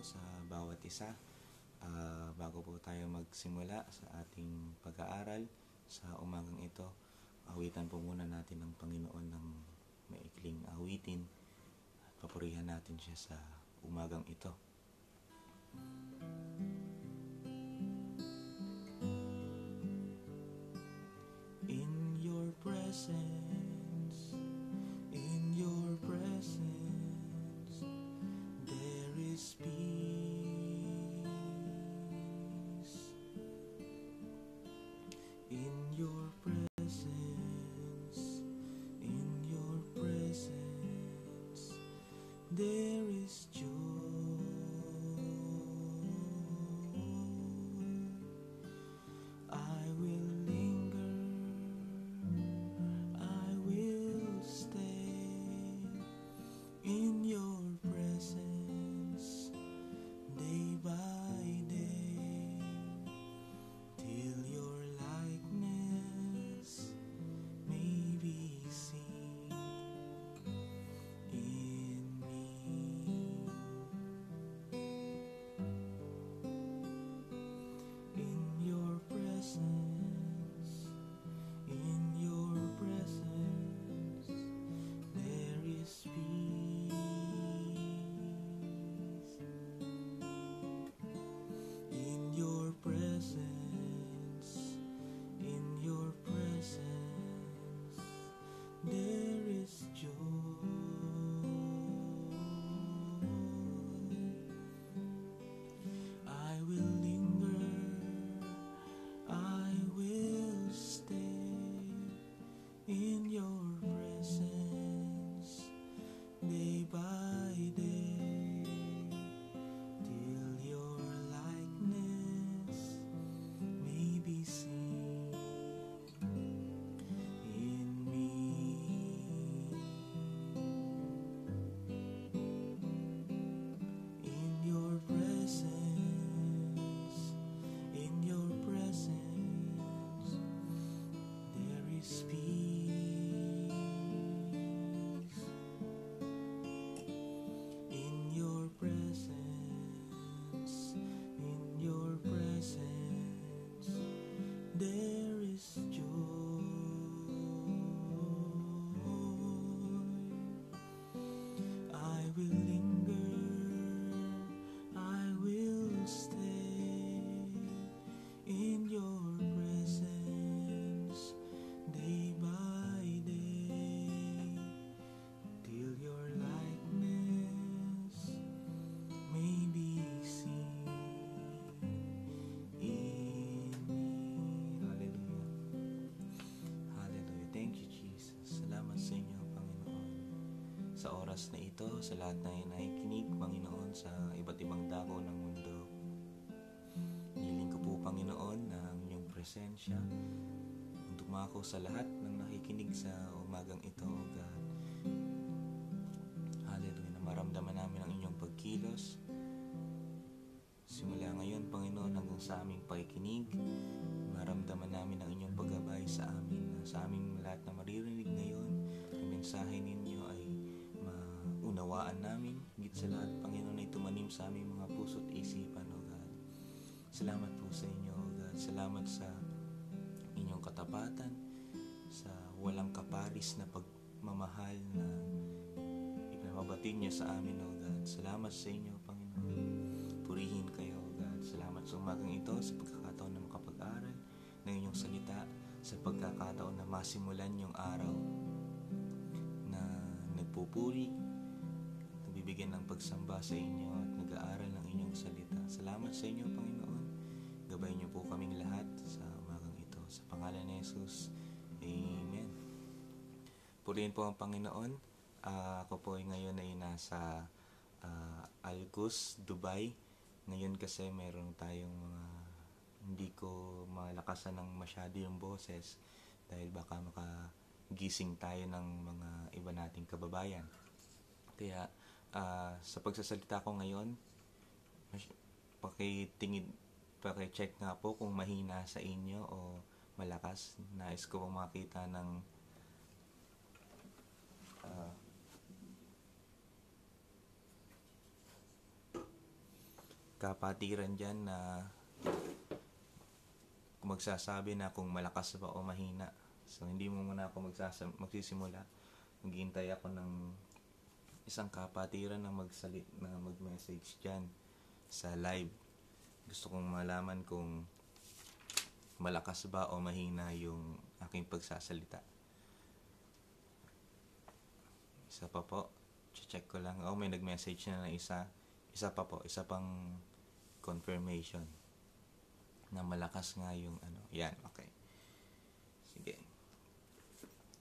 sa bawat isa. Bago po tayo magsimula sa ating pag-aaral sa umagang ito, awitan po muna natin ang Panginoon ng maikling awitin at papurihan natin siya sa umagang ito. In your presence, there is peace. In your presence, there is joy. I will linger, I will stay in your presence day by day, till your likeness may be seen in me. In your presence, there is peace. In your presence, there is joy. I will linger, I will stay in your presence day by day, till your likeness may be seen in me. In your presence, there is peace. In your presence, there is joy. I will linger, I will stay in your presence day by day, till your likeness may be seen in me. Hallelujah. Hallelujah. Thank you, Jesus. Salamat sa inyo, Panginoon. Sa oras na ito, sa lahat na nakikinig, Panginoon, sa iba't ibang dako ng mundo, hiling ko po, Panginoon, na ang inyong presensya dumako sa lahat ng nakikinig sa umagang ito, O God. Hallelujah, na maramdaman namin ang inyong pagkilos simula ngayon, Panginoon, hanggang sa aming pakikinig. Maramdaman namin ang inyong paggabay sa amin, sa aming lahat na maririnig ngayon. Ang mensahe ninyo ay maunawaan namin, higit sa lahat, Panginoon, ay tumanim sa aming mga puso't isipan, O God. Salamat po sa inyo, O God. Salamat sa inyong katapatan, sa walang kaparis na pagmamahal na ipinababatid niyo sa amin, O God. Salamat sa inyo, Panginoon. Purihin kayo, O God. Salamat sa umagang ito, sa pagkakataon na makapag-aral ng inyong salita, sa pagkakataon na masimulan yung araw na nagpupuri, nagbibigyan ng pagsamba sa inyo at nag-aaral ng inyong salita. Salamat sa inyo, Panginoon. Gabayin niyo po kaming lahat sa umagang ito. Sa pangalan ni Jesus, Amen. Purihin po ang Panginoon. Ako po ngayon ay nasa Alcus, Dubai. Ngayon kasi meron tayong mga hindi ko malakasan ng masyado yung boses dahil baka makagising tayo ng mga iba nating kababayan. Kaya sa pagsasalita ko ngayon, paki-check nga po kung mahina sa inyo o malakas. Nais ko pong makita ng kapatiran dyan na magsasabi na kung malakas ba o mahina. So, hindi mo muna ako magsisimula. Maghihintay ako ng isang kapatiran na mag-message dyan sa live. Gusto kong malaman kung malakas ba o mahina yung aking pagsasalita. Isa pa po. Check ko lang. May nag-message na isa. Isa pa po. Isa pang confirmation na malakas nga yung Yan, okay. Sige.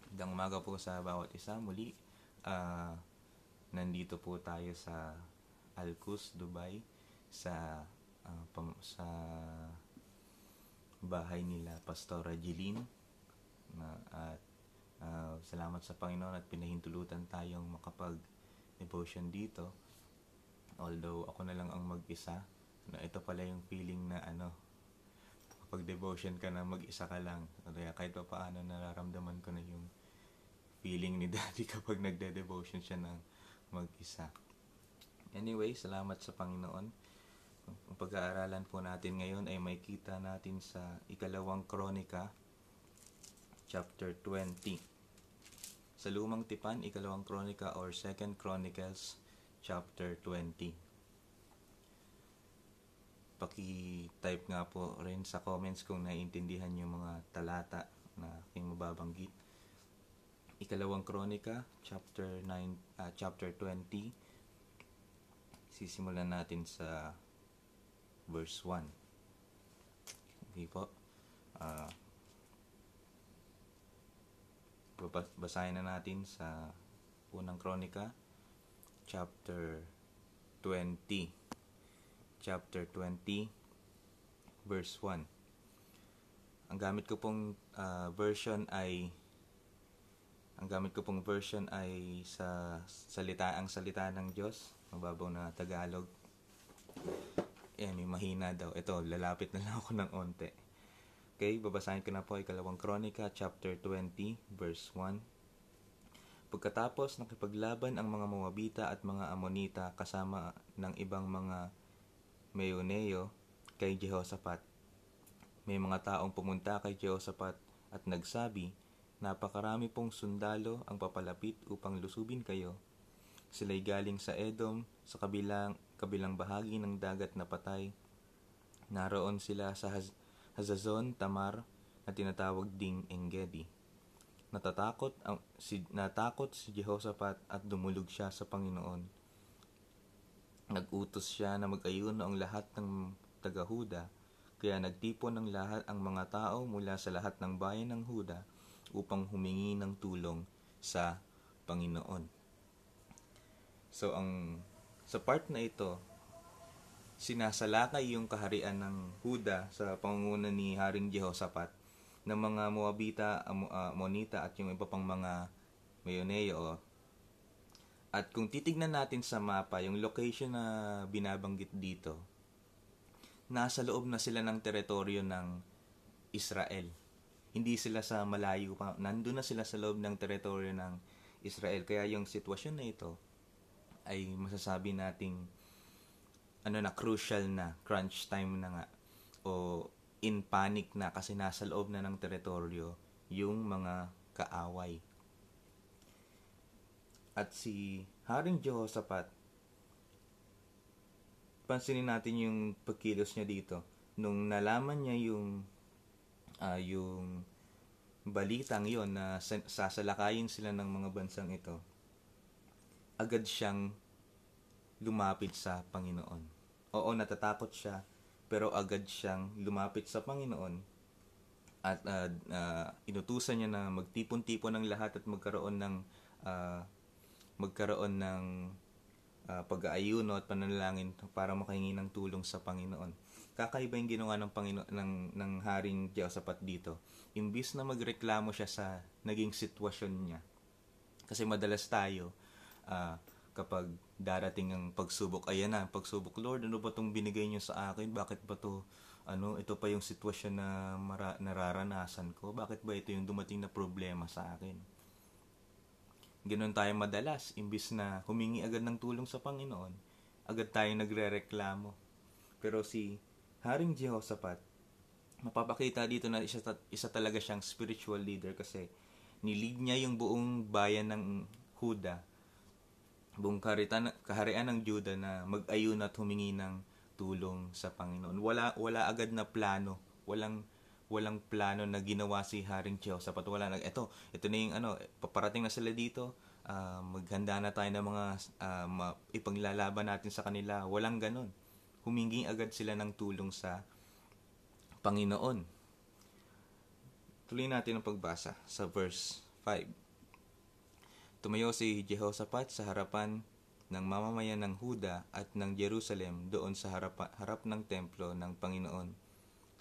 Magandang umaga po sa bawat isa. Muli, nandito po tayo sa Al-Quds, Dubai, sa bahay nila Pastora Jeline. At salamat sa Panginoon at pinahintulutan tayong makapag-devotion dito. Although ako na lang ang mag-isa, ito pala yung feeling na kapag devotion ka na mag-isa ka lang. Kaya kahit pa paano nararamdaman ko na yung feeling ni Daddy kapag nagde-devotion siya ng mag-isa. Anyway, salamat sa Panginoon. Ang pag-aaralan po natin ngayon ay may kita natin sa Ikalawang Kronika, chapter 20. Sa Lumang Tipan, Ikalawang Kronika or 2 Chronicles, chapter 20. Paki-type nga po rin sa comments kung naiintindihan yung mga talata na aking mababanggit. Ikalawang Kronika, chapter 20. Sisimulan natin sa verse 1. Okay po. Basahin na natin sa unang Kronika, chapter 20. Chapter 20, verse 1. Ang gamit ko pong version ay sa salita ng Diyos, mababaw na Tagalog. May mahina daw. Ito, lalapit na lang ako ng onte. Okay, babasahin ko na po Ikalawang Kronika, chapter 20, verse 1. Pagkatapos nakipaglaban ang mga Moabita at mga Amonita kasama ng ibang mga Meuneo kay Jehoshaphat. May mga taong pumunta kay Jehoshaphat at nagsabi, napakarami pong sundalo ang papalapit upang lusubin kayo. Sila'y galing sa Edom, sa kabilang bahagi ng dagat na patay. Naroon sila sa Hazazon Tamar na tinatawag ding Engedi. Natakot si Jehoshaphat at dumulog siya sa Panginoon. Nag-utos siya na mag-ayuno ang lahat ng taga-Huda, kaya nagtipon ng lahat ang mga tao mula sa lahat ng bayan ng Huda upang humingi ng tulong sa Panginoon. So, sa part na ito, sinasalakay yung kaharian ng Huda sa pangunguna ni Haring Jehoshaphat ng mga Moabita, Amonita at yung iba pang mga Meuneo. At kung titignan natin sa mapa, yung location na binabanggit dito, nasa loob na sila ng teritoryo ng Israel. Hindi sila sa malayo pa. Nandun na sila sa loob ng teritoryo ng Israel. Kaya yung sitwasyon na ito ay masasabi nating crucial na, crunch time na nga. O in panic na kasi nasa loob na ng teritoryo yung mga kaaway. At si Haring Jehoshaphat, pansinin natin yung pagkilos niya dito. Nung nalaman niya yung balitang yon na sasalakayin sila ng mga bansang ito, agad siyang lumapit sa Panginoon. Oo, natatakot siya, pero agad siyang lumapit sa Panginoon at inutusan niya na magtipon-tipon ng lahat at magkaroon ng pag-aayuno at pananalangin para makahingi ng tulong sa Panginoon. Kakaiba yung ginawa ng Haring Jehoshaphat dito. Imbis na magreklamo siya sa naging sitwasyon niya. Kasi madalas tayo kapag darating ang pagsubok, ayan na, pagsubok, Lord, ano ba itong binigay niyo sa akin? Bakit ba ito, ito pa yung sitwasyon na nararanasan ko? Bakit ba ito yung dumating na problema sa akin? Ganoon tayo madalas, imbis na humingi agad ng tulong sa Panginoon, agad tayo nagrereklamo. Pero si Haring Jehoshaphat, mapapakita dito na isa talaga siyang spiritual leader kasi nilead niya yung buong bayan ng Huda, buong kaharian ng Juda na mag-ayun at humingi ng tulong sa Panginoon. Wala agad na plano. Walang plano na ginawa si Haring Jehoshaphat. Ito na yung paparating na sila dito. Maghanda na tayo ng mga ipaglalaban natin sa kanila. Walang ganon. Humingi agad sila ng tulong sa Panginoon. Tuloy natin ang pagbasa sa verse 5. Tumayo si Jehoshaphat sa harapan ng mamamayan ng Huda at ng Jerusalem doon sa harap ng templo ng Panginoon,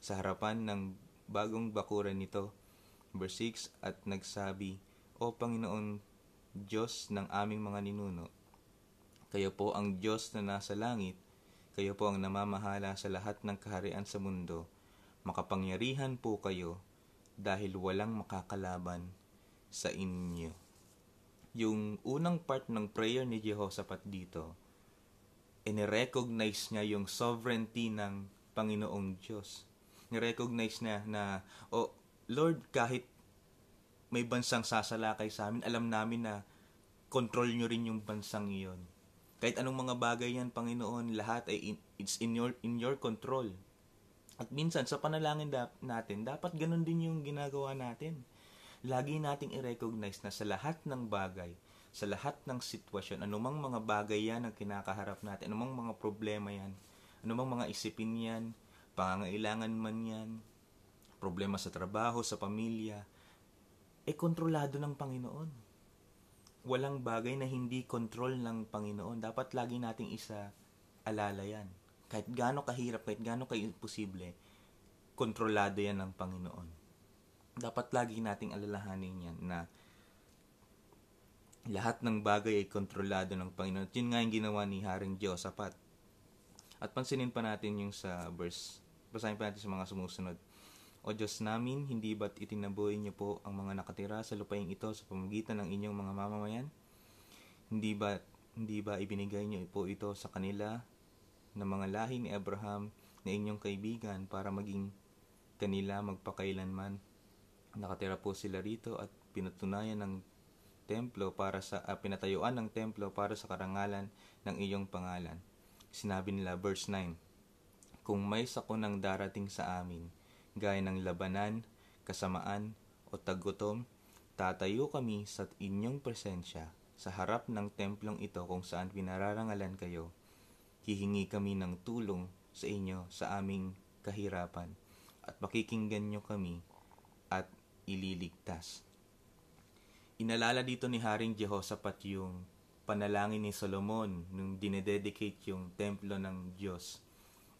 sa harapan ng bagong bakuran nito. Verse 6, at nagsabi, O Panginoon, Diyos ng aming mga ninuno, kayo po ang Diyos na nasa langit, kayo po ang namamahala sa lahat ng kaharian sa mundo, makapangyarihan po kayo dahil walang makakalaban sa inyo. Yung unang part ng prayer ni Jehoshaphat dito, inirecognize niya yung sovereignty ng Panginoong Diyos. Nirecognize niya na, Lord, kahit may bansang sasalakay sa amin, alam namin na control nyo rin yung bansang iyon. Kahit anong mga bagay yan, Panginoon, lahat ay it's in your control. At minsan, sa panalangin natin, dapat ganun din yung ginagawa natin. Lagi nating i-recognize na sa lahat ng bagay, sa lahat ng sitwasyon, anumang mga bagay yan ang kinakaharap natin, anumang mga problema yan, anumang mga isipin yan, pangangailangan man yan, problema sa trabaho, sa pamilya, kontrolado ng Panginoon. Walang bagay na hindi control ng Panginoon. Dapat lagi nating alala yan. Kahit gaano kahirap, kahit gaano ka-imposible, kontrolado yan ng Panginoon. Dapat lagi nating alalahanin yan na lahat ng bagay ay kontrolado ng Panginoon. At yun nga yung ginawa ni Haring Jehoshaphat. At pansinin pa natin yung sa verse. Basahin pa natin sa mga sumusunod. O Diyos namin, hindi ba't itinaboy niyo po ang mga nakatira sa lupaing ito sa pamamagitan ng inyong mga mamamayan? Hindi ba ibinigay niyo po ito sa kanila na mga lahi ni Abraham na inyong kaibigan para maging kanila magpakailanman? Nakatira po sila rito at pinatunayan ng templo pinatayuan ng templo para sa karangalan ng iyong pangalan. Sinabi nila, verse 9, kung may sakunang darating sa amin, gaya ng labanan, kasamaan o tagutom, tatayo kami sa inyong presensya sa harap ng templong ito kung saan pinararangalan kayo. Hihingi kami ng tulong sa inyo sa aming kahirapan at pakikinggan nyo kami at ililigtas. Inalala dito ni Haring Jehoshaphat yung panalangin ni Solomon nung dinededicate yung templo ng Diyos.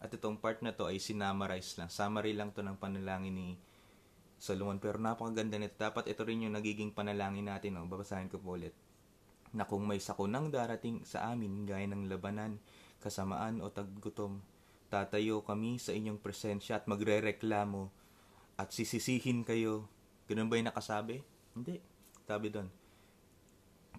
At itong part na to ay sinamarize lang. Summary lang to ng panalangin ni Solomon. Pero napakaganda nito. Dapat ito rin yung nagiging panalangin natin. Babasahin ko po ulit. Na kung may sakunang darating sa amin gaya ng labanan, kasamaan o taggutom, tatayo kami sa inyong presensya at magrereklamo at sisisihin kayo. Ganun ba yung nakasabi? Hindi. Sabi doon,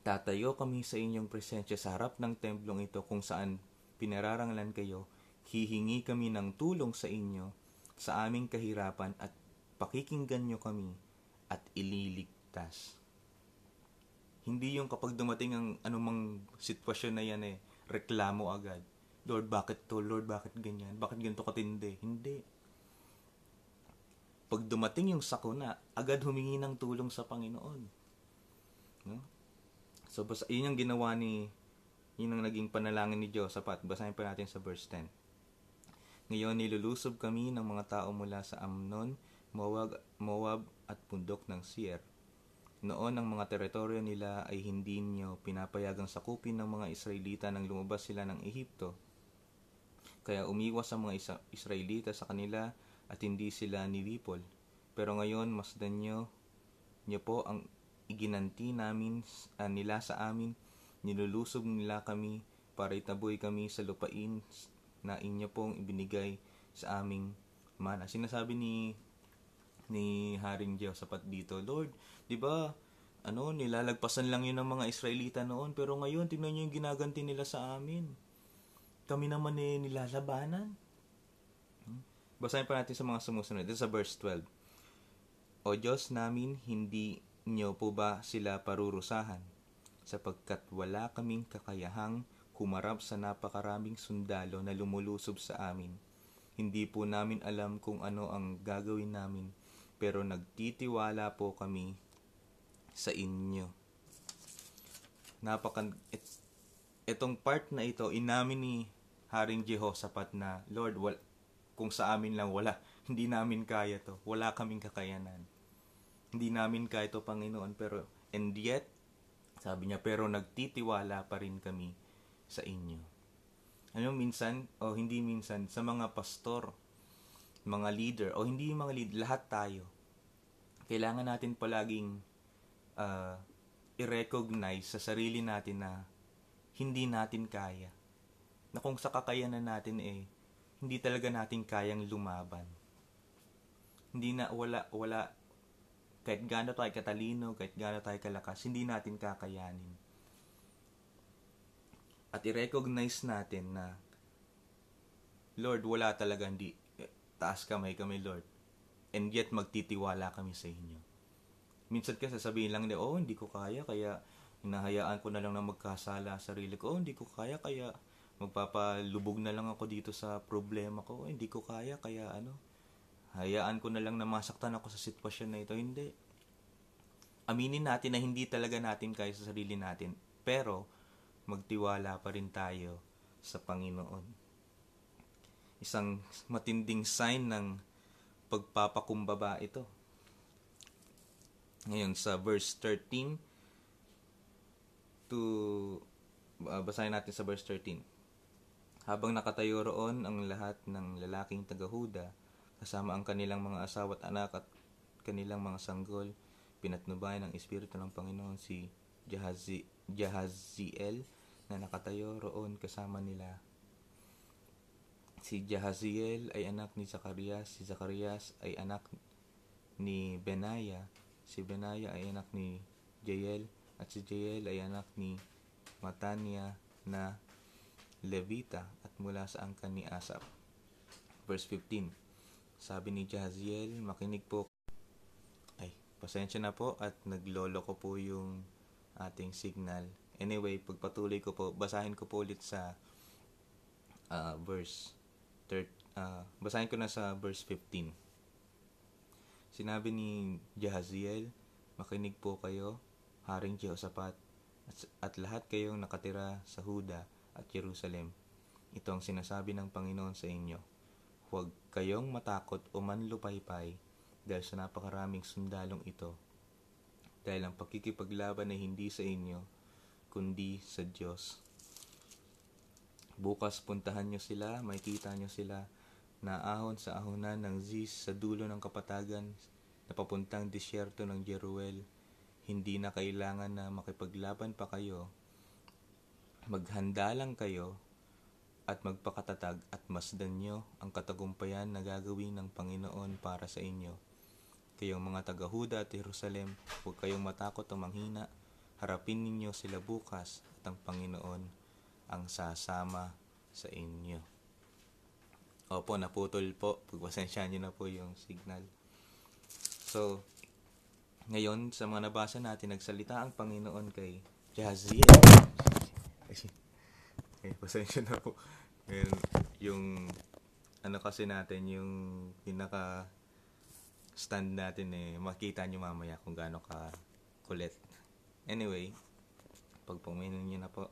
tatayo kami sa inyong presensya sa harap ng templong ito kung saan pinararangalan kayo. Hihingi kami ng tulong sa inyo sa aming kahirapan at pakikinggan nyo kami at ililigtas. Hindi yung kapag dumating ang anumang sitwasyon na yan reklamo agad. Lord, bakit to? Lord, bakit ganyan? Bakit ganito katindi? Hindi. Pag dumating yung sakuna, agad humingi ng tulong sa Panginoon. No? So, yun yung ginawa yun ang naging panalangin ni Jehoshaphat. Basahin pa natin sa verse 10. Ngayon, nilulusob kami ng mga tao mula sa Amnon, Moab at bundok ng Seir. Noon, ang mga teritoryo nila ay hindi niyo pinapayagang sakupin ng mga Israelita nang lumabas sila ng Ehipto. Kaya umiwas ang mga Israelita sa kanila at hindi sila nilipol. Pero ngayon, masdan niyo po ang iginanti nila sa amin, nilulusob nila kami para itaboy kami sa lupain na inyo pong ibinigay sa aming mana. Sinasabi ni Haring Jehoshaphat dito, Lord, di ba nilalagpasan lang yun ng mga Israelita noon, pero ngayon tingnan niyo yung ginaganti nila sa amin. Kami naman nilalabanan. Basahin pa natin sa mga sumusunod. Ito sa verse 12. O Diyos namin, hindi niyo po ba sila parurusahan? Sapagkat wala kaming kakayahang humarap sa napakaraming sundalo na lumulusob sa amin. Hindi po namin alam kung ano ang gagawin namin, pero nagtitiwala po kami sa inyo. Itong part na ito, inamin ni Haring Jehoshaphat na, Lord, kung sa amin lang wala, hindi namin kaya to. Wala kaming kakayanan. Hindi namin kaya to, Panginoon. Pero, and yet, sabi niya, pero nagtitiwala pa rin kami sa inyo. Minsan, o hindi minsan, sa mga pastor, mga leader, o hindi mga leader, lahat tayo, kailangan natin palaging i-recognize sa sarili natin na hindi natin kaya. Na kung sa kakayanan natin hindi talaga natin kayang lumaban. Hindi na, wala, kahit gaano tayo katalino, kahit gaano tayo kalakas, hindi natin kakayanin. At i-recognize natin na, Lord, wala talaga, hindi, taas kami, Lord. And yet, magtitiwala kami sa inyo. Minsan kasi sasabihin lang nila, hindi ko kaya hinahayaan ko na lang na magkasala sa sarili ko. Hindi ko kaya magpapalubog na lang ako dito sa problema ko. Hindi ko kaya hayaan ko na lang na masaktan ako sa sitwasyon na ito. Hindi. Aminin natin na hindi talaga natin kaya sa sarili natin. Pero, magtiwala pa rin tayo sa Panginoon. Isang matinding sign ng pagpapakumbaba ito. Ngayon, sa verse 13 basahin natin sa verse 13. Habang nakatayo roon ang lahat ng lalaking taga-Huda, kasama ang kanilang mga asawa at anak at kanilang mga sanggol, pinatnubayan ng Espiritu ng Panginoon si Jahaziel na nakatayo roon kasama nila. Si Jahaziel ay anak ni Zacarias, si Zacarias ay anak ni Benaya, si Benaya ay anak ni Jael, at si Jael ay anak ni Matania na Levita at mula sa angkan ni Asaph. Verse 15. Sabi ni Jahaziel, makinig po. Pasensya na po at naglolo ko po yung ating signal. Anyway, pagpatuloy ko po, basahin ko po ulit sa basahin ko na sa verse 15. Sinabi ni Jahaziel, makinig po kayo, Haring Jehoshaphat, at lahat kayong nakatira sa Huda at Jerusalem. Ito ang sinasabi ng Panginoon sa inyo. Huwag kayong matakot o manlupaypay dahil sa napakaraming sundalong ito. Dahil ang pakikipaglaban ay hindi sa inyo, kundi sa Diyos. Bukas puntahan nyo sila, makikita nyo sila na ahon sa ahonan ng Ziz sa dulo ng kapatagan na papuntang disyerto ng Jeruel. Hindi na kailangan na makipaglaban pa kayo. Maghanda lang kayo at magpakatatag at masdan nyo ang katagumpayan na gagawin ng Panginoon para sa inyo. Kayong mga taga-Huda at Jerusalem, huwag kayong matakot o manghina. Harapin ninyo sila bukas at ang Panginoon ang sasama sa inyo. Opo, naputol po. Pagpasensyahan nyo na po yung signal. So, ngayon, sa mga nabasa natin, nagsalita ang Panginoon kay Jahaziel. Pasensya na po. Ngayon, yung kasi natin, yung pinaka-stand natin makita nyo mamaya kung gaano ka kulit. Anyway, pagpuminin nyo na po.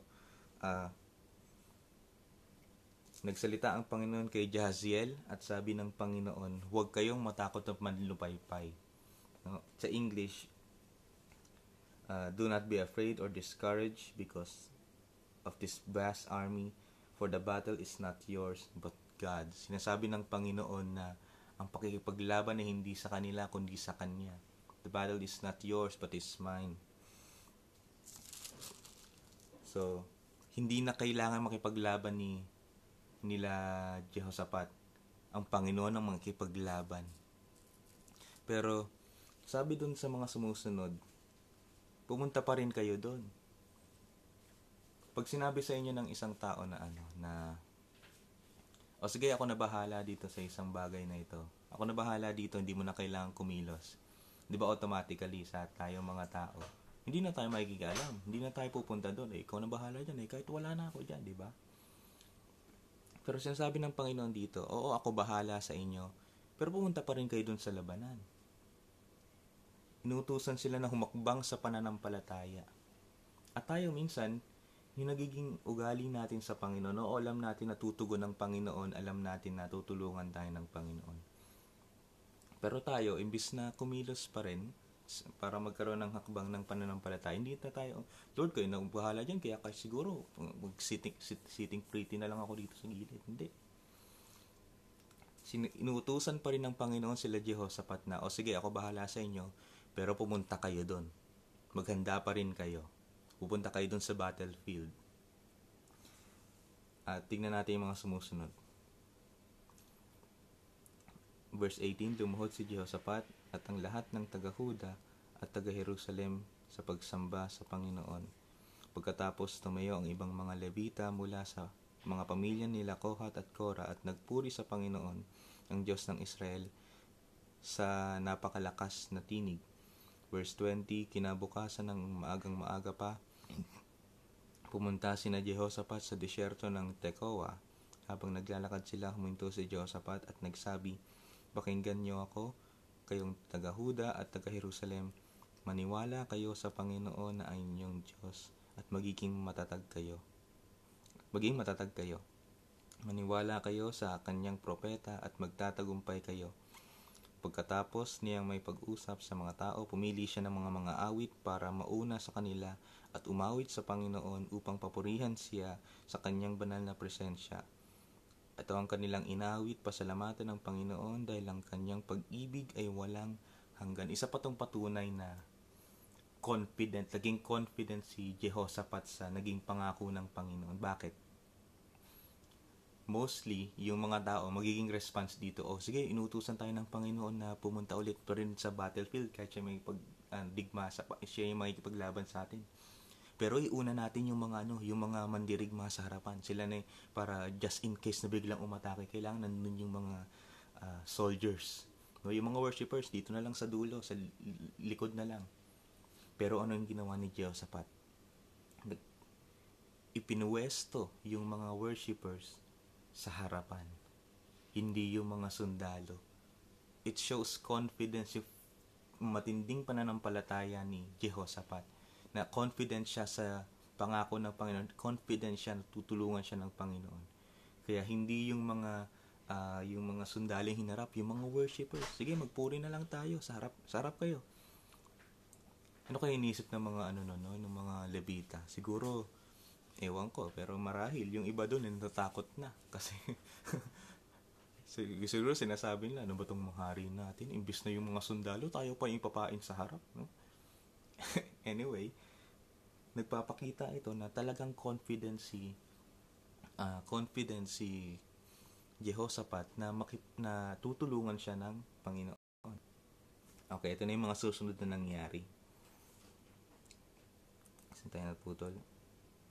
Nagsalita ang Panginoon kay Jahaziel at sabi ng Panginoon, huwag kayong matakot at manlupaypay. Sa English, do not be afraid or discouraged because of this vast army, for the battle is not yours but God's. Sinasabi ng Panginoon na ang pakikipaglaban ay hindi sa kanila kundi sa Kanya. The battle is not yours but is mine. So, hindi na kailangan makipaglaban nila Jehoshaphat. Ang Panginoon ang makikipaglaban. Pero, sabi dun sa mga sumusunod, pumunta pa rin kayo dun. Pag sinabi sa inyo ng isang tao na O sige, ako na bahala dito sa isang bagay na ito. Ako na bahala dito, hindi mo na kailangan kumilos. Di ba automatically sa tayo mga tao, hindi na tayo makikialam. Hindi na tayo pupunta doon. Ikaw na bahala dyan. Kahit wala na ako dyan, di ba? Pero sinasabi ng Panginoon dito, oo, ako bahala sa inyo. Pero pumunta pa rin kayo doon sa labanan. Inutusan sila na humakbang sa pananampalataya. At tayo minsan, yung nagiging ugali natin sa Panginoon, o alam natin na tutugon ng Panginoon, alam natin na tutulungan tayo ng Panginoon. Pero tayo, imbis na kumilos pa rin, para magkaroon ng hakbang ng pananampalataya, hindi na tayo, Lord, kayo na bahala dyan, kaya siguro, sitting pretty na lang ako dito sa gilid. Hindi. Inuutusan pa rin ng Panginoon sila Jehoshaphat na, o sige, ako bahala sa inyo, pero pumunta kayo doon. Maghanda pa rin kayo. Pupunta kayo doon sa battlefield. At tingnan natin yung mga sumusunod. Verse 18, lumuhod si Jehoshaphat at ang lahat ng taga-Huda at taga-Jerusalem sa pagsamba sa Panginoon. Pagkatapos tumayo ang ibang mga Levita mula sa mga pamilya nila Kohat at Kora at nagpuri sa Panginoon, ang Diyos ng Israel, sa napakalakas na tinig. Verse 20, kinabukasan ng maagang maaga pa, pumunta sina Jehoshaphat sa disyerto ng Tekoa. Habang naglalakad sila, huminto si Jehoshaphat at nagsabi, pakinggan niyo ako, kayong taga-Huda at taga-Jerusalem. Maniwala kayo sa Panginoon na ay inyong Diyos at maging matatag kayo. Maniwala kayo sa kanyang propeta at magtatagumpay kayo. Pagkatapos niyang may pag-usap sa mga tao, pumili siya ng mga awit para mauna sa kanila at umawit sa Panginoon upang papurihan siya sa kanyang banal na presensya. Ito ang kanilang inawit, pasalamatan ng Panginoon dahil ang kanyang pag-ibig ay walang hanggan. Isa pa tong patunay na naging confident si Jehoshaphat sa naging pangako ng Panginoon. Bakit? Mostly, yung mga tao, magiging response dito, sige, inutusan tayo ng Panginoon na pumunta ulit pa rin sa battlefield kahit siya may siya yung makikipaglaban sa atin. Pero iuna natin yung mga mandirigma sa harapan. Sila na para just in case na biglang umatake, kailangan nandun yung mga soldiers. No, yung mga worshippers dito na lang sa dulo, sa likod na lang. Pero ano yung ginawa ni Jehoshaphat? Ipinuwesto yung mga worshippers sa harapan, hindi yung mga sundalo. It shows confidence, yung matinding pananampalataya ni Jehoshaphat, na confident siya sa pangako ng Panginoon, confident siya na tutulungan siya ng Panginoon. Kaya hindi yung mga sundaling hinarap, yung mga worshippers, sige, magpuri na lang tayo, sa harap kayo. Ano kaya inisip ng mga ng mga Levita? Siguro ewan ko, pero marahil yung iba doon natatakot na kasi siguro sinasabi nila, ano ba tong hari natin, imbis na yung mga sundalo, tayo pa yung ipapain sa harap, no? Anyway, nagpapakita ito na talagang confident si Jehoshaphat na tutulungan siya ng Panginoon. Okay, ito na yung mga susunod na nangyari. Saan tayo naputol?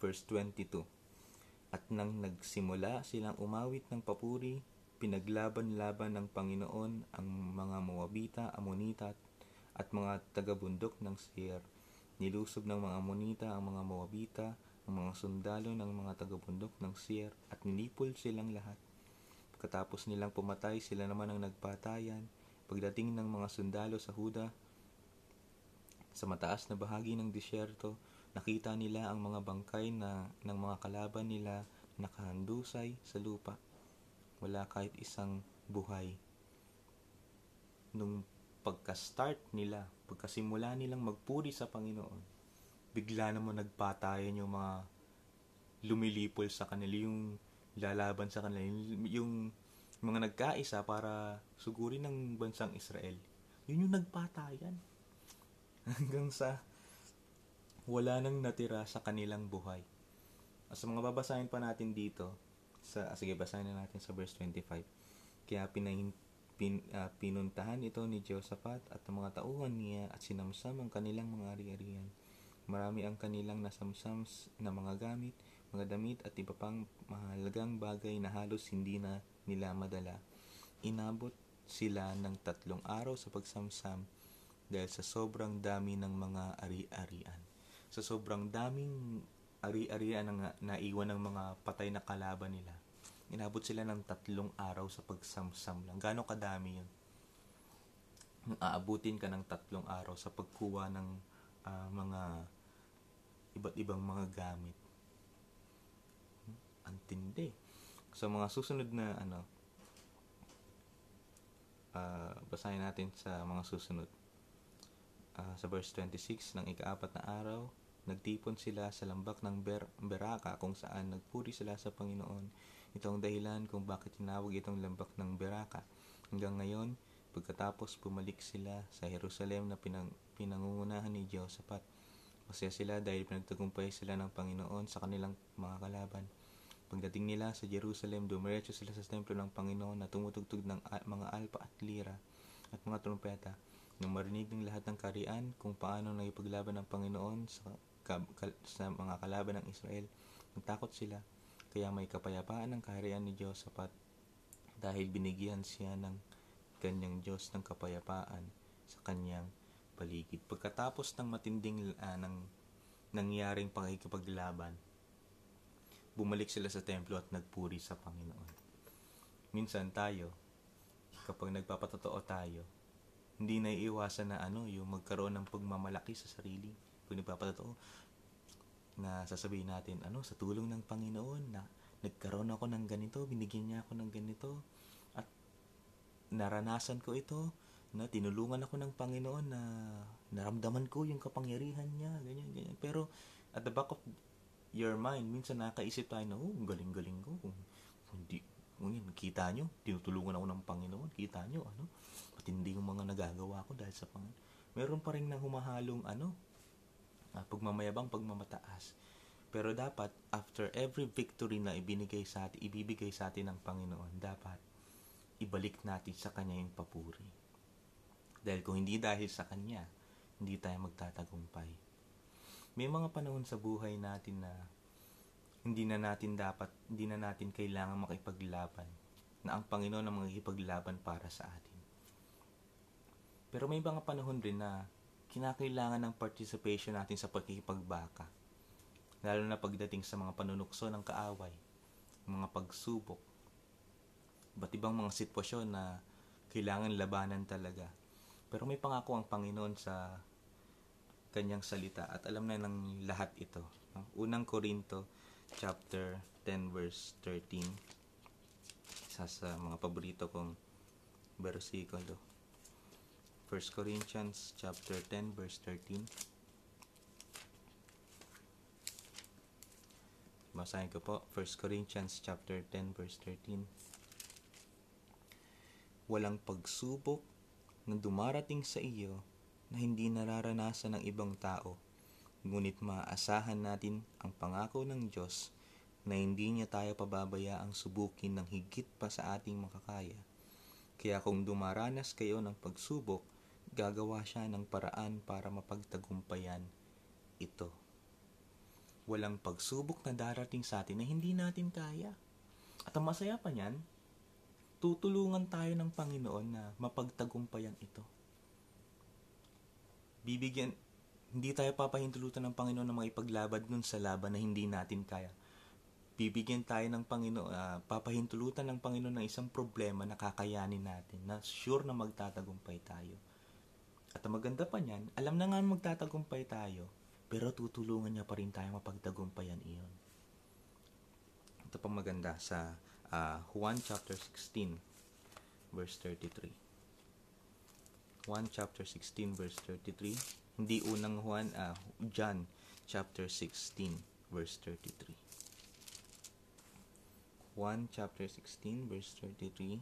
Verse 22. At nang nagsimula silang umawit ng papuri, pinaglaban-laban ng Panginoon ang mga Moabita, Amonita at mga taga-bundok ng Seir. Nilusob ng mga Amonita ang mga Moabita, ang mga sundalo ng mga taga-bundok ng Seir at nilipol silang lahat. Pagkatapos nilang pumatay, sila naman ang nagpatayan. Pagdating ng mga sundalo sa Huda, sa mataas na bahagi ng disyerto, nakita nila ang mga bangkay ng mga kalaban nila nakahandusay sa lupa. Wala kahit isang buhay. Nung pagkasimula nilang magpuri sa Panginoon, bigla naman nagpatayan yung mga lumilipol sa kanila, yung lalaban sa kanila, yung mga nagkaisa para sugurin ng bansang Israel. Yun yung nagpatayan. Hanggang sa wala nang natira sa kanilang buhay. Sa mga babasahin pa natin dito, sige, basahin na natin sa verse 25. Kaya pinuntahan ito ni Jehoshaphat at ang mga tauhan niya at sinamsam ang kanilang mga ari-arian. Marami ang kanilang nasamsam na mga gamit, mga damit at iba pang mahalagang bagay na halos hindi na nila madala. Inabot sila ng 3 araw sa pagsamsam dahil sa sobrang dami ng mga ari-arian. Sa sobrang daming ari-arian na naiwan ng mga patay na kalaban nila, inabot sila ng 3 araw sa pagsamsam lang. Gaano kadami yun? Aabutin ka ng 3 araw sa pagkuha ng mga iba't ibang mga gamit. Antindi. So mga susunod na basahin natin sa mga susunod. Sa verse 26 ng ika-4 na araw, nagtipon sila sa lambak ng Beraka kung saan nagpuri sila sa Panginoon. Ito ang dahilan kung bakit tinawag itong lambak ng Beraka. Hanggang ngayon, pagkatapos bumalik sila sa Jerusalem na pinangungunahan ni Jehoshaphat, masaya sila dahil pinagtagumpay sila ng Panginoon sa kanilang mga kalaban. Pagdating nila sa Jerusalem, dumiretso sila sa templo ng Panginoon na tumutugtog ng mga alpa at lira at mga trompeta. Nang marinig ng lahat ng karian kung paano nagipaglaban ng Panginoon sa mga kalaban ng Israel, natakot sila. Kaya may kapayapaan ng kaharian ni Jehoshaphat dahil binigyan siya ng kanyang Diyos ng kapayapaan sa kanyang paligid. Pagkatapos ng matinding nangyaring pakikipaglaban, bumalik sila sa templo at nagpuri sa Panginoon. Minsan tayo, kapag nagpapatotoo tayo, hindi na iiwasan na yung magkaroon ng pagmamalaki sa sarili. Pag nagpapatotoo, na sasabihin natin, sa tulong ng Panginoon na nagkaroon ako ng ganito, binigyan niya ako ng ganito, at naranasan ko ito, na tinulungan ako ng Panginoon, na naramdaman ko yung kapangyarihan niya, ganyan. Pero at the back of your mind, minsan nakaisip tayo na, galing-galing ko. Hindi, kita nyo, tinutulungan ako ng Panginoon, kita nyo, matindi yung mga nagagawa ko dahil sa Panginoon. Meron pa rin na humahalong pagmamayabang, pagmamataas. Pero dapat, after every victory na ibibigay sa atin ng Panginoon, dapat ibalik natin sa Kanya yung papuri. Dahil kung hindi dahil sa Kanya, hindi tayo magtatagumpay. May mga panahon sa buhay natin na hindi na natin kailangan makipaglaban, na ang Panginoon ang makikipaglaban para sa atin. Pero may mga panahon rin na kinakailangan ng participation natin sa pagkikipagbaka, lalo na pagdating sa mga panunukso ng kaaway, mga pagsubok, iba't ibang mga sitwasyon na kailangan labanan talaga. Pero may pangako ang Panginoon sa Kanyang salita at alam na ng lahat ito. Unang Korinto chapter 10 verse 13, isa sa mga paborito kong bersikulo. 1 Corinthians chapter 10 verse 13. Basahin ko po, 1 Corinthians chapter 10 verse 13. Walang pagsubok na dumarating sa iyo na hindi nararanasan ng ibang tao, ngunit maaasahan natin ang pangako ng Diyos na hindi niya tayo pababayaang subukin ng higit pa sa ating makakaya. Kaya kung dumaranas kayo ng pagsubok, gagawa siya ng paraan para mapagtagumpayan ito. Walang pagsubok na darating sa atin na hindi natin kaya. At ang masaya pa niyan, tutulungan tayo ng Panginoon na mapagtagumpayan ito. Hindi tayo papahintulutan ng Panginoon na makipaglaban dun sa laban na hindi natin kaya. Bibigyan tayo ng Panginoon, papahintulutan ng Panginoon ng isang problema na kakayanin natin, na sure na magtatagumpay tayo. At ang maganda pa niyan, alam na nga magtatagumpay tayo, pero tutulungan niya pa rin tayo mapagtagumpayan iyon. Ito pang maganda sa Juan chapter 16 verse 33. Juan chapter 16 verse 33. Hindi unang John chapter 16 verse 33. Juan chapter 16 verse 33.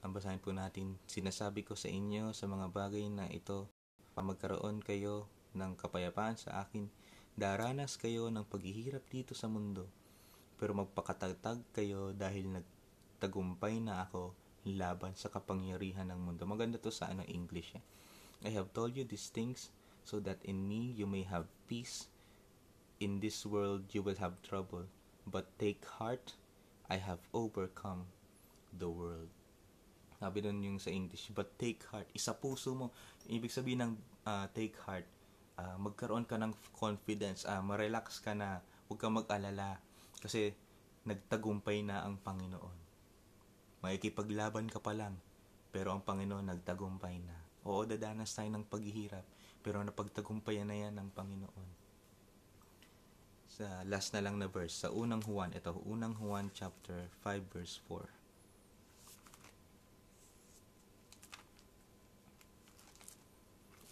Basahin po natin. Sinasabi ko sa inyo sa mga bagay na ito, para magkaroon kayo ng kapayapaan sa akin, daranas kayo ng paghihirap dito sa mundo, pero magpakatatag kayo dahil nagtagumpay na ako laban sa kapangyarihan ng mundo. Maganda to sa English. I have told you these things so that in me you may have peace. In this world you will have trouble, but take heart, I have overcome the world. Sabi doon yung sa English, but take heart. Isa puso mo. Ibig sabihin ng take heart, magkaroon ka ng confidence, marelax ka na, huwag kang mag-alala. Kasi nagtagumpay na ang Panginoon. Makikipaglaban ka pa lang, pero ang Panginoon nagtagumpay na. Oo, dadanas tayo ng paghihirap, pero napagtagumpayan na yan ng Panginoon. Sa last na lang na verse, sa unang Juan, ito, unang Juan chapter 5 verse 4.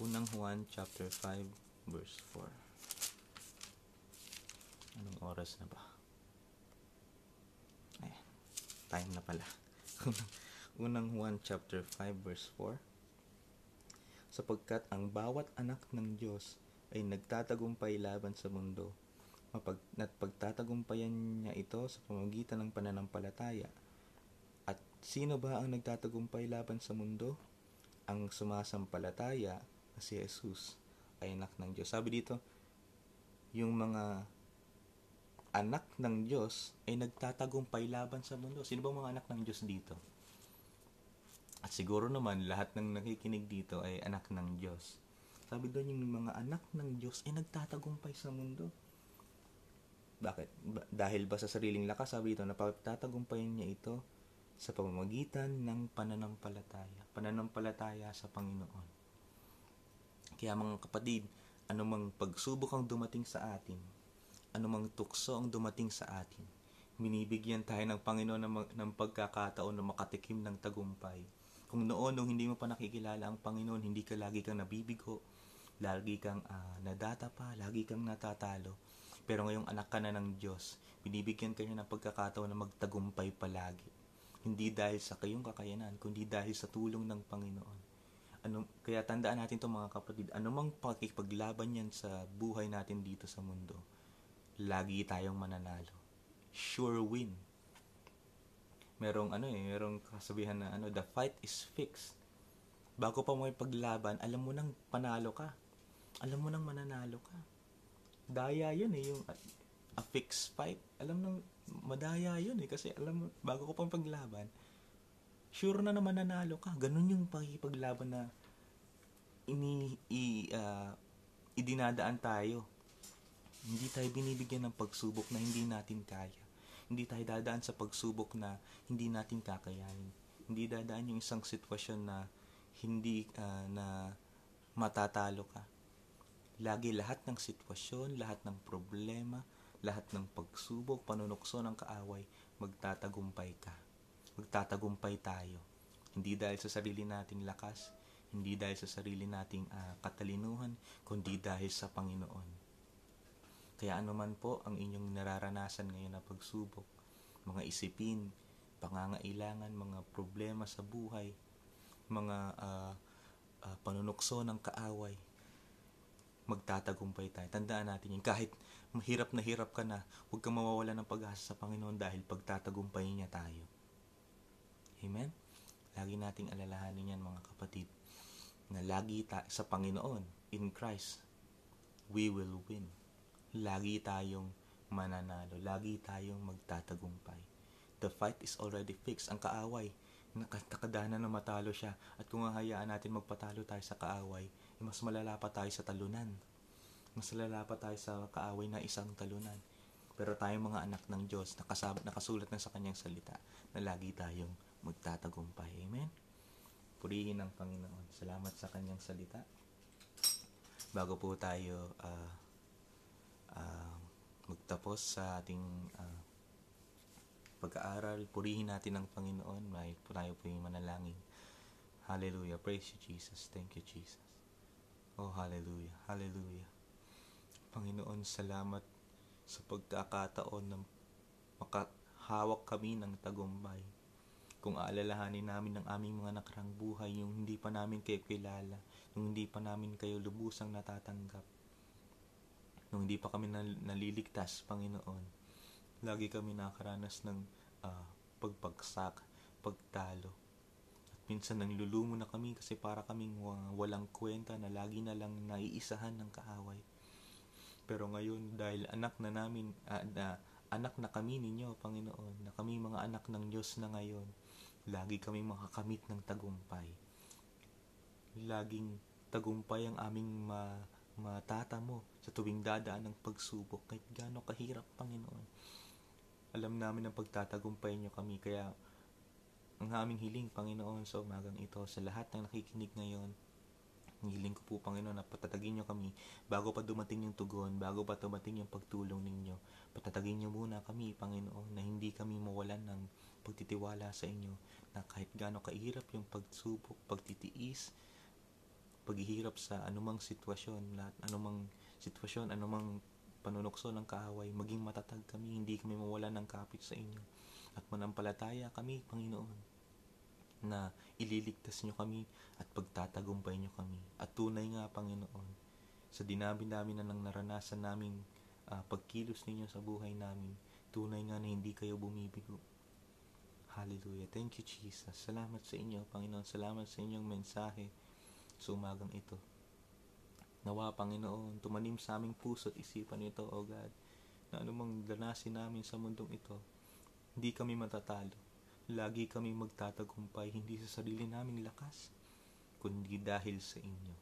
Unang Juan chapter 5 verse 4. Anong oras na ba? Ayan, time na pala. Unang Juan chapter 5 verse 4. Sapagkat ang bawat anak ng Diyos ay nagtatagumpay laban sa mundo, at pagtatagumpayan niya ito sa pamamagitan ng pananampalataya. At sino ba ang nagtatagumpay laban sa mundo? Ang sumasampalataya na si Jesus ay anak ng Diyos. Sabi dito, yung mga anak ng Diyos ay nagtatagumpay laban sa mundo. Sino ba mga anak ng Diyos dito? At siguro naman lahat ng nakikinig dito ay anak ng Diyos. Sabi doon, yung mga anak ng Diyos ay nagtatagumpay sa mundo. Bakit? Dahil ba sa sariling lakas? Sabi dito, napagtatagumpayan niya ito sa pamamagitan ng pananampalataya. Pananampalataya sa Panginoon. Kaya mga kapatid, anumang pagsubok ang dumating sa atin, anumang tukso ang dumating sa atin, binibigyan tayo ng Panginoon ng pagkakataon na makatikim ng tagumpay. Kung noon, nung hindi mo pa nakikilala ang Panginoon, hindi ka lagi kang nabibigo, lagi kang nadatapa, lagi kang natatalo. Pero ngayong anak ka na ng Diyos, binibigyan ka niya ng pagkakataon na magtagumpay palagi. Hindi dahil sa kayong kakayanan, kundi dahil sa tulong ng Panginoon. Kaya tandaan natin ito mga kapatid, anumang pakikipaglaban yan sa buhay natin dito sa mundo, lagi tayong mananalo. Sure win. Merong kasabihan na the fight is fixed. Bago pa mo ipaglaban, alam mo nang panalo ka. Alam mo nang mananalo ka. Daya yun yung a fixed fight. Alam nang madaya yun kasi alam mo, bago ko pang paglaban, sure na naman nanalo ka. Ganun yung pakikipaglaban na idinadaan tayo. Hindi tayo binibigyan ng pagsubok na hindi natin kaya. Hindi tayo dadaan sa pagsubok na hindi natin kakayanin. Hindi dadaan yung isang sitwasyon na hindi na matatalo ka. Lagi lahat ng sitwasyon, lahat ng problema, lahat ng pagsubok, panunukso ng kaaway, magtatagumpay ka. Magtatagumpay tayo. Hindi dahil sa sarili nating lakas, hindi dahil sa sarili nating katalinuhan, kundi dahil sa Panginoon. Kaya anuman po ang inyong nararanasan ngayon na pagsubok, mga isipin, pangangailangan, mga problema sa buhay, mga panunukso ng kaaway, magtatagumpay tayo. Tandaan natin yun. Kahit mahirap na hirap ka na, huwag kang mawawala ng pag-asa sa Panginoon dahil pagtatagumpayin niya tayo. Amen? Lagi nating alalahanin yan mga kapatid, na lagi sa Panginoon, in Christ, we will win. Lagi tayong mananalo. Lagi tayong magtatagumpay. The fight is already fixed. Ang kaaway, nakadana na matalo siya. At kung hahayaan natin magpatalo tayo sa kaaway, mas malala pa tayo sa talunan. Mas malala pa tayo sa kaaway na isang talunan. Pero tayong mga anak ng Diyos, nakasulat na sa kanyang salita, na lagi tayong magtatagumpay. Amen? Purihin ang Panginoon. Salamat sa kanyang salita. Bago po tayo magtapos sa ating pag-aaral, purihin natin ang Panginoon. May tayo po yung manalangin. Hallelujah. Praise you, Jesus. Thank you, Jesus. Oh, hallelujah. Hallelujah. Panginoon, salamat sa pagkakataon na makahawak kami ng tagumpay. Kung aalalahanin namin ang aming mga nakarang buhay, yung hindi pa namin kayo kilala, yung hindi pa namin kayo lubusang natatanggap, nung hindi pa kami naliligtas, Panginoon, lagi kami nakaranas ng pagpagsak, pagtalo. At Minsan nanglulumo na kami kasi para kaming walang kwenta na lagi na lang naiisahan ng kaaway. Pero ngayon, dahil anak na kami ninyo, Panginoon, na kami mga anak ng Diyos na ngayon, lagi kami makakamit ng tagumpay. Laging tagumpay ang aming matatamo sa tuwing dadaan ng pagsubok, kahit gaano kahirap, Panginoon. Alam namin ang pagtatagumpay nyo kami, kaya ang aming hiling, Panginoon, sa umagang ito, sa lahat ng nakikinig ngayon, hiling ko po, Panginoon, na patatagin nyo kami bago pa dumating yung tugon, bago pa dumating yung pagtulong ninyo. Patatagin nyo muna kami, Panginoon, na hindi kami mawalan ng pagtitiwala sa inyo, na kahit gaano kahirap yung pagsubok, pagtitiis, paghihirap sa anumang sitwasyon, anumang panunokso ng kaaway, maging matatag kami, hindi kami mawalan ng kapit sa inyo. At manampalataya kami, Panginoon, na ililigtas nyo kami at pagtatagumpay nyo kami. At tunay nga, Panginoon, sa dinami-dami na nang naranasan naming pagkilos ninyo sa buhay namin, tunay nga na hindi kayo bumibigo. Hallelujah. Thank you, Jesus. Salamat sa inyo, Panginoon. Salamat sa inyong mensahe sa umagang ito. Nawa, Panginoon, tumanim sa aming puso at isipan ito, O God, na anumang danasin namin sa mundong ito, hindi kami matatalo. Lagi kami magtatagumpay, hindi sa sarili naming lakas, kundi dahil sa inyo.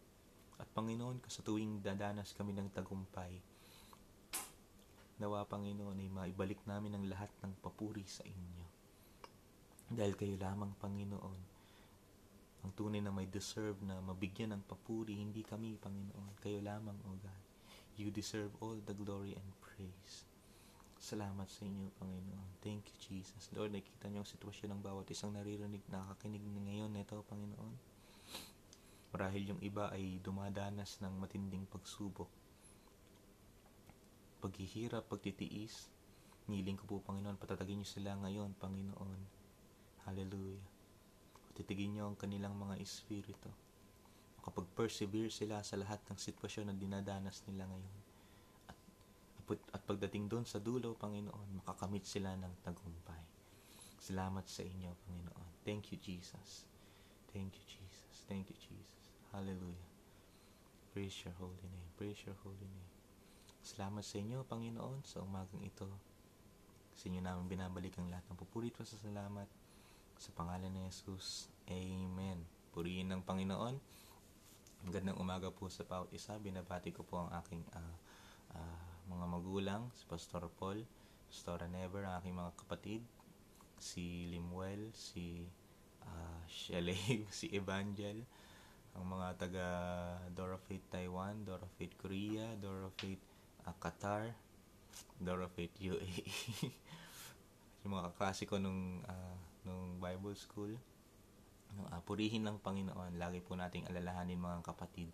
At Panginoon, sa tuwing dadanas kami ng tagumpay, nawa, Panginoon, ay maibalik namin ang lahat ng papuri sa inyo. Dahil kayo lamang, Panginoon, ang tunay na may deserve na mabigyan ng papuri, hindi kami, Panginoon. Kayo lamang, O God. You deserve all the glory and praise. Salamat sa inyo, Panginoon. Thank you, Jesus. Lord, nakikita niyo ang sitwasyon ng bawat isang naririnig, nakakinig na ngayon nito, Panginoon. Marahil yung iba ay dumadanas ng matinding pagsubok, paghihirap, pagtitiis. Niling ko po, Panginoon, patatagin niyo sila ngayon, Panginoon. Hallelujah. Titigin niyo ang kanilang mga espiritu. Makapag-persevere sila sa lahat ng sitwasyon na dinadanas nila ngayon. At pagdating doon sa dulo, Panginoon, makakamit sila ng tagumpay. Salamat sa inyo, Panginoon. Thank you, Jesus. Thank you, Jesus. Thank you, Jesus. Hallelujah. Praise your holy name. Praise your holy name. Salamat sa inyo, Panginoon, sa umagang ito. Sa inyo namin binabalik ang lahat ng pupuri at salamat. Sa pangalan ni Jesus. Amen. Purihin ng Panginoon. Magandang umaga po sa bawat isa. Binabati ko po ang aking mga magulang, si Pastor Paul, Pastora Never, ang aking mga kapatid, si Limuel, si Shelley, si Evangel, ang mga taga Dora Faith Taiwan, Dora Faith Korea, Dora Faith Qatar, Dora Faith UAE. Yung mga kaklase ko nung Bible School. Purihin ng Panginoon. Lagi po nating alalahanin, mga kapatid,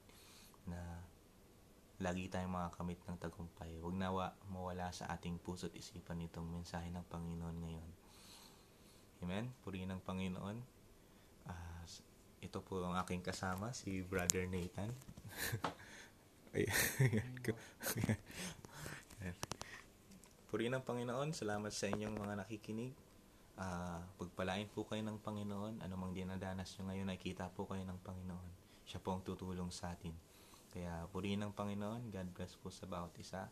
na lagi tayong makakamit ng tagumpay. Huwag nawa mawala sa ating puso at isipan itong mensahe ng Panginoon ngayon. Amen? Purihin ng Panginoon. Ito po ang aking kasama, si Brother Nathan. Purihin ng Panginoon. Salamat sa inyong mga nakikinig. Pagpalain po kayo ng Panginoon. Anumang dinadanas nyo ngayon, nakita po kayo ng Panginoon. Siya po ang tutulong sa atin. Kaya purihin ng Panginoon. God bless po sa bawat isa.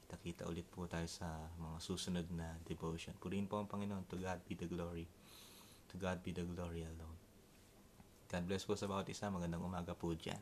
Kita-kita ulit po tayo sa mga susunod na devotion. Purihin po ang Panginoon. To God be the glory. To God be the glory alone. God bless po sa bawat isa. Magandang umaga po dyan.